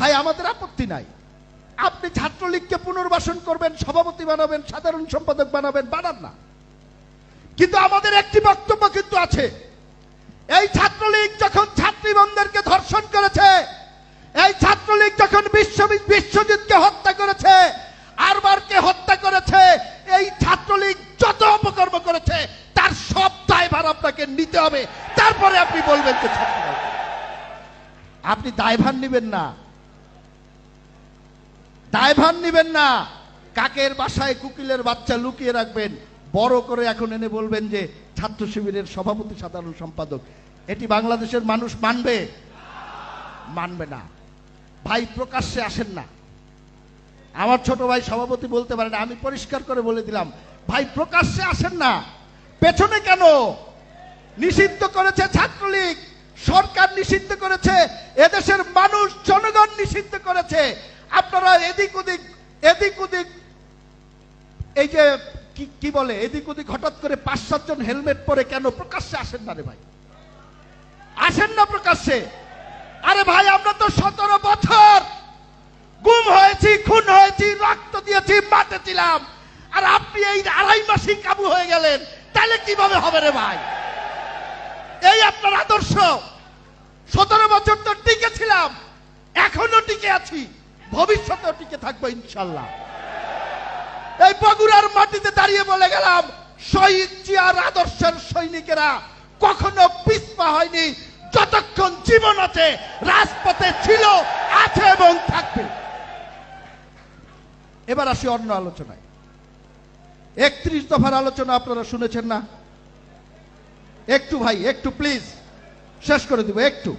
ভাই আমাদের আপত্তি নাই, আপনি ছাত্রলীগকে পুনর্বাসন করবেন, সভাপতি বানাবেন, সাধারণ সম্পাদক বানাবেন, বানান না। কিন্তু আমাদের একটি বক্তব্য কিন্তু আছে, এই ছাত্রলীগ যখন ছাত্রীবন্ধুদেরকে ধর্ষণ করেছে, এই ছাত্রলীগ যখন বিশ্বজিৎকে হত্যা করেছে, আরবারকে হত্যা করেছে, এই ছাত্রলীগ যত অপকর্ম করেছে তার সব দায়ভার আপনাকে নিতে হবে। তারপরে আপনি বলবেন যে আপনি দায়ভার নিবেন না, দায়ভার নিবেন না। কাকের বাসায় কুকিলের বাচ্চা লুকিয়ে রাখবেন, বড় করে এখন এনে বলবেন যে ছাত্র শিবিরের সভাপতি সাধারণ সম্পাদক। এটি বাংলাদেশের মানুষ মানবে? মানবে না। ভাই প্রকাশ্যে আসেন না। আমার ছোট ভাই সভাপতি বলতে পারে না, আমি পরিষ্কার করে বলে দিলাম, ভাই প্রকাশ্যে আসেন না। পেছনে কেন? নিষিদ্ধ করেছে ছাত্রলীগ, সরকার নিষিদ্ধ করেছে, এদেশের মানুষ জনগণ নিষিদ্ধ করেছে। আপনারা এদিক ওদিক এই যে কি বলে এদিক ওদিক হঠাৎ করে 5-7 জন হেলমেট পরে কেন প্রকাশ্যে আসেন না রে ভাই? আসেন না প্রকাশ্যে। আরে ভাই আমরা তো 17 বছর গুম হয়েছি, খুন হয়েছি, রক্ত দিয়েছি, মাঠে ছিলাম, আর আপনি এই 2.5 মাসই কাবু হয়ে গেলেন, তাহলে কিভাবে হবে রে ভাই? এই আপনার আদর্শ? 17 বছর তো টিকে ছিলাম, এখনো টিকে আছি, ভবিষ্যতেও টিকে থাকবো ইনশাল্লাহ। এই বগুড়ার মাটিতে দাঁড়িয়ে বলে গেলাম, শহীদ জিয়ার আদর্শের সৈনিকেরা কখনো পিছপা হয়নি, যতক্ষণ জীবন আছে রাজপথে ছিল, আছে এবং থাকবে। এবার আসি অন্য আলোচনায়। 31 দফার আলোচনা আপনারা শুনেছেন না? একটু ভাই, একটু প্লিজ, শেষ করে দিব একটু।